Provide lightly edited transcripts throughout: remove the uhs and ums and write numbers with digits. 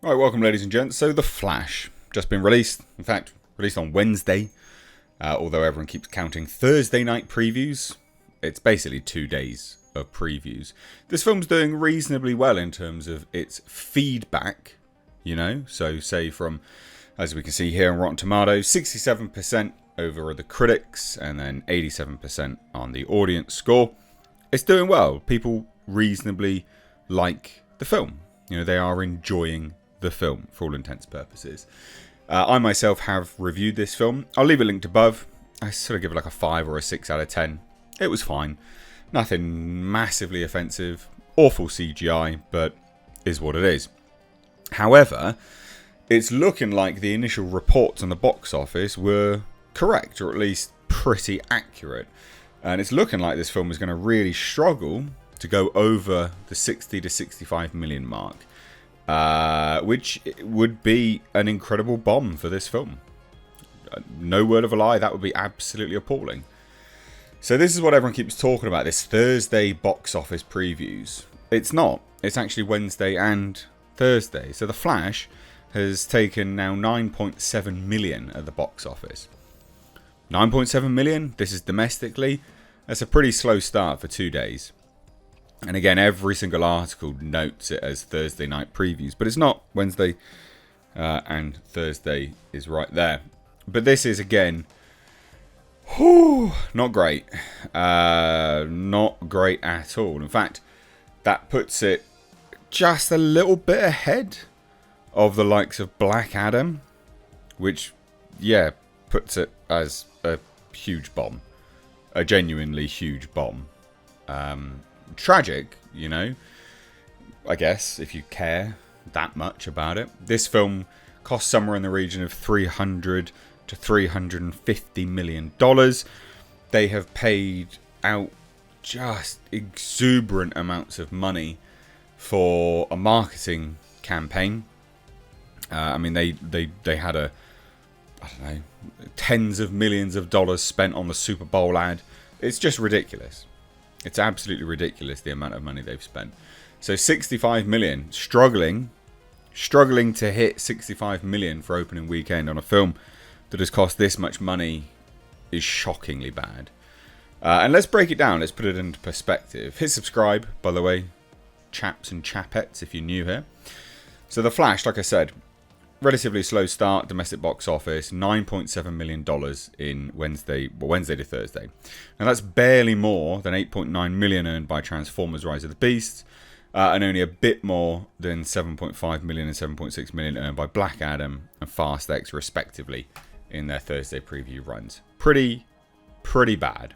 Right, welcome ladies and gents. So The Flash, just been released. In fact, released on Wednesday. Although everyone keeps counting Thursday night previews. It's basically 2 days of previews. This film's doing reasonably well in terms of its feedback. So say from, as we can see here on Rotten Tomatoes, 67% over the critics and then 87% on the audience score. It's doing well. People reasonably like the film. They are enjoying the film for all intents and purposes. I myself have reviewed this film. I'll leave it linked above. I sort of give it like a 5 or a 6 out of 10. It was fine. Nothing massively offensive. Awful CGI, but is what it is. However, it's looking like the initial reports on the box office were correct, or at least pretty accurate. And it's looking like this film is going to really struggle to go over the 60 to 65 million mark. Which would be an incredible bomb for this film. No word of a lie, that would be absolutely appalling. So this is what everyone keeps talking about, this Thursday box office previews. It's not. It's actually Wednesday and Thursday. So The Flash has taken now 9.7 million at the box office. 9.7 million, this is domestically. That's a pretty slow start for 2 days. And again, every single article notes it as Thursday night previews. But it's not. Wednesday and Thursday is right there. But this is, again, not great. Not great at all. In fact, that puts it just a little bit ahead of the likes of Black Adam. Which, puts it as a huge bomb. A genuinely huge bomb. Tragic, I guess, if you care that much about it. This film cost somewhere in the region of $300 to $350 million. They have paid out just exuberant amounts of money for a marketing campaign. They had tens of millions of dollars spent on the Super Bowl ad. It's just ridiculous. It's absolutely ridiculous, the amount of money they've spent. So 65 million, struggling to hit 65 million for opening weekend on a film that has cost this much money is shockingly bad. And let's break it down. Let's put it into perspective. Hit subscribe, by the way, chaps and chapettes, if you're new here. So The Flash, like I said, relatively slow start, domestic box office, $9.7 million in Wednesday to Thursday. And that's barely more than $8.9 million earned by Transformers Rise of the Beasts, and only a bit more than $7.5 million and $7.6 million earned by Black Adam and Fast X, respectively, in their Thursday preview runs. Pretty bad.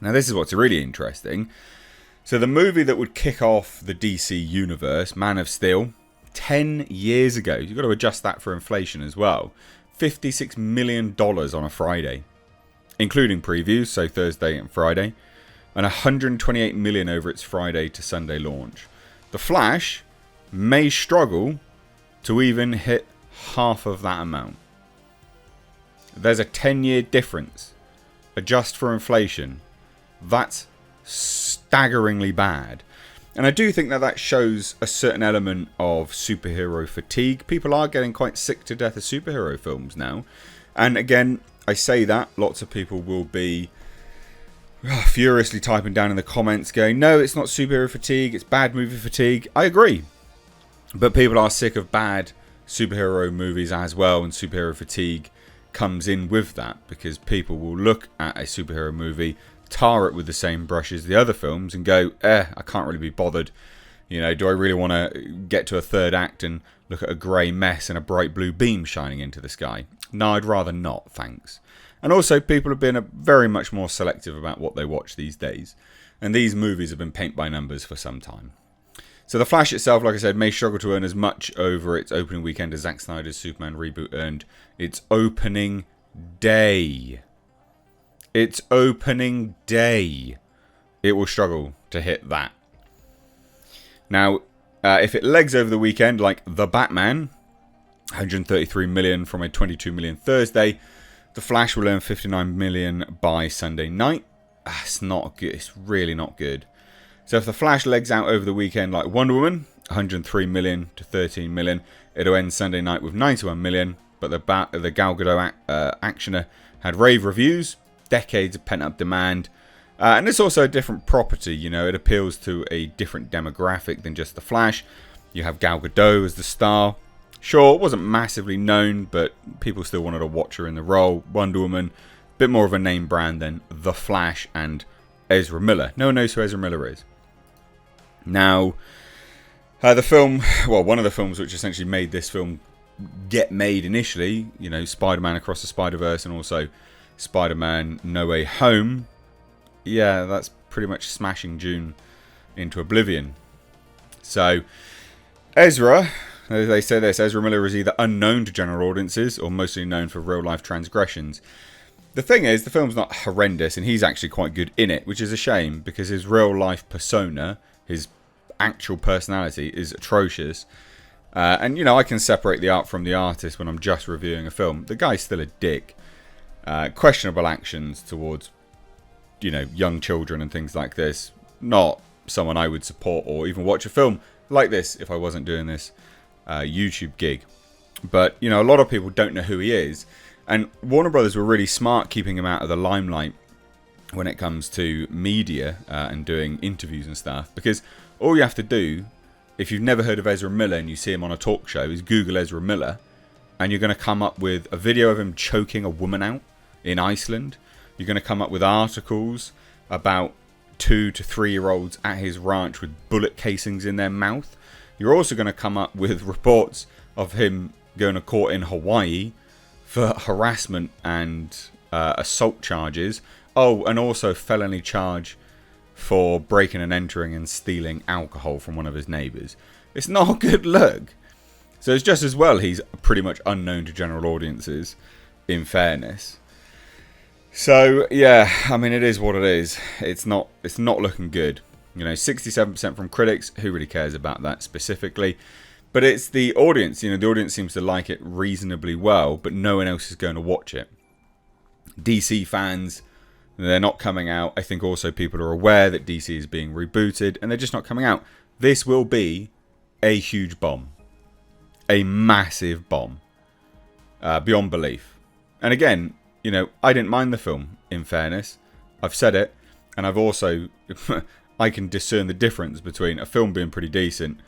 Now, this is what's really interesting. So the movie that would kick off the DC universe, Man of Steel, 10 years ago, you've got to adjust that for inflation as well, $56 million on a Friday, including previews, so Thursday and Friday, and $128 million over its Friday to Sunday launch. The Flash may struggle to even hit half of that amount. There's a 10-year difference. Adjust for inflation. That's staggeringly bad. And I do think that shows a certain element of superhero fatigue. People are getting quite sick to death of superhero films now. And again, I say that, lots of people will be furiously typing down in the comments going, no, it's not superhero fatigue, it's bad movie fatigue. I agree. But people are sick of bad superhero movies as well, and superhero fatigue comes in with that, because people will look at a superhero movie, tar it with the same brush as the other films and go, I can't really be bothered. Do I really want to get to a third act and look at a grey mess and a bright blue beam shining into the sky? No, I'd rather not, thanks. And also, people have been very much more selective about what they watch these days. And these movies have been paint by numbers for some time. So The Flash itself, like I said, may struggle to earn as much over its opening weekend as Zack Snyder's Superman reboot earned its opening day. Its opening day. It will struggle to hit that. Now, if it legs over the weekend like The Batman, 133 million from a 22 million Thursday, The Flash will earn 59 million by Sunday night. That's not good. It's really not good. So if The Flash legs out over the weekend like Wonder Woman, 103 million to 13 million, It'll end Sunday night with 91 million, but the Gal Gadot actioner had rave reviews, decades of pent-up demand, and it's also a different property. You know, it appeals to a different demographic than just The Flash. You have Gal Gadot as the star. Sure, it wasn't massively known, but people still wanted to watch her in the role. Wonder Woman, a bit more of a name brand than The Flash and Ezra Miller. No one knows who Ezra Miller is. Now, the film, well, one of the films which essentially made this film get made initially, you know, Spider-Man Across the Spider-Verse and also Spider-Man No Way Home, yeah, that's pretty much smashing June into oblivion. So, Ezra, they say this, Ezra Miller is either unknown to general audiences or mostly known for real-life transgressions. The thing is, the film's not horrendous, and he's actually quite good in it, which is a shame, because his real-life persona, his actual personality, is atrocious. And, you know, I can separate the art from the artist when I'm just reviewing a film. The guy's still a dick. Questionable actions towards, you know, young children and things like this. Not someone I would support or even watch a film like this if I wasn't doing this YouTube gig. But, you know, a lot of people don't know who he is. And Warner Brothers were really smart keeping him out of the limelight when it comes to media and doing interviews and stuff. Because all you have to do, if you've never heard of Ezra Miller and you see him on a talk show, is Google Ezra Miller. And you're going to come up with a video of him choking a woman out in Iceland. You're going to come up with articles about 2 to 3 year olds at his ranch with bullet casings in their mouth. You're also going to come up with reports of him going to court in Hawaii for harassment and assault charges. Oh, and also felony charge for breaking and entering and stealing alcohol from one of his neighbours. It's not a good look. So it's just as well he's pretty much unknown to general audiences, in fairness. So, yeah, I mean, it is what it is. It's not looking good. You know, 67% from critics. Who really cares about that specifically? But it's the audience. You know, the audience seems to like it reasonably well, but no one else is going to watch it. DC fans, they're not coming out. I think also people are aware that DC is being rebooted, and they're just not coming out. This will be a huge bomb. A massive bomb. Beyond belief. And again, you know, I didn't mind the film, in fairness. I've said it, and I've also... I can discern the difference between a film being pretty decent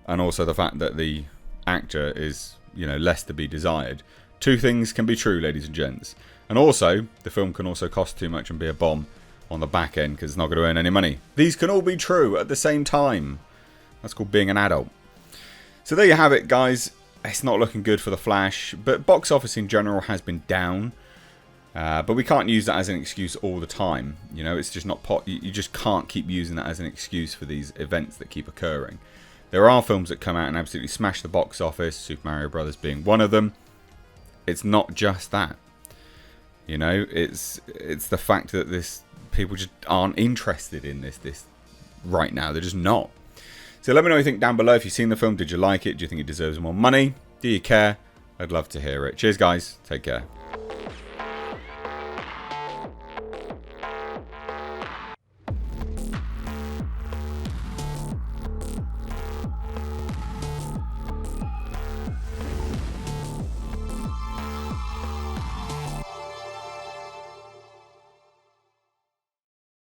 and also the fact that the actor is, you know, less to be desired. Two things can be true, ladies and gents. And also, the film can also cost too much and be a bomb on the back end because it's not going to earn any money. These can all be true at the same time. That's called being an adult. So there you have it, guys. It's not looking good for The Flash, but box office in general has been down. But we can't use that as an excuse all the time. You know, it's just not you just can't keep using that as an excuse for these events that keep occurring. There are films that come out and absolutely smash the box office, Super Mario Brothers being one of them. It's not just that. You know, it's the fact that people just aren't interested in this right now. They're just not. So let me know what you think down below. If you've seen the film, did you like it? Do you think it deserves more money? Do you care? I'd love to hear it. Cheers, guys. Take care.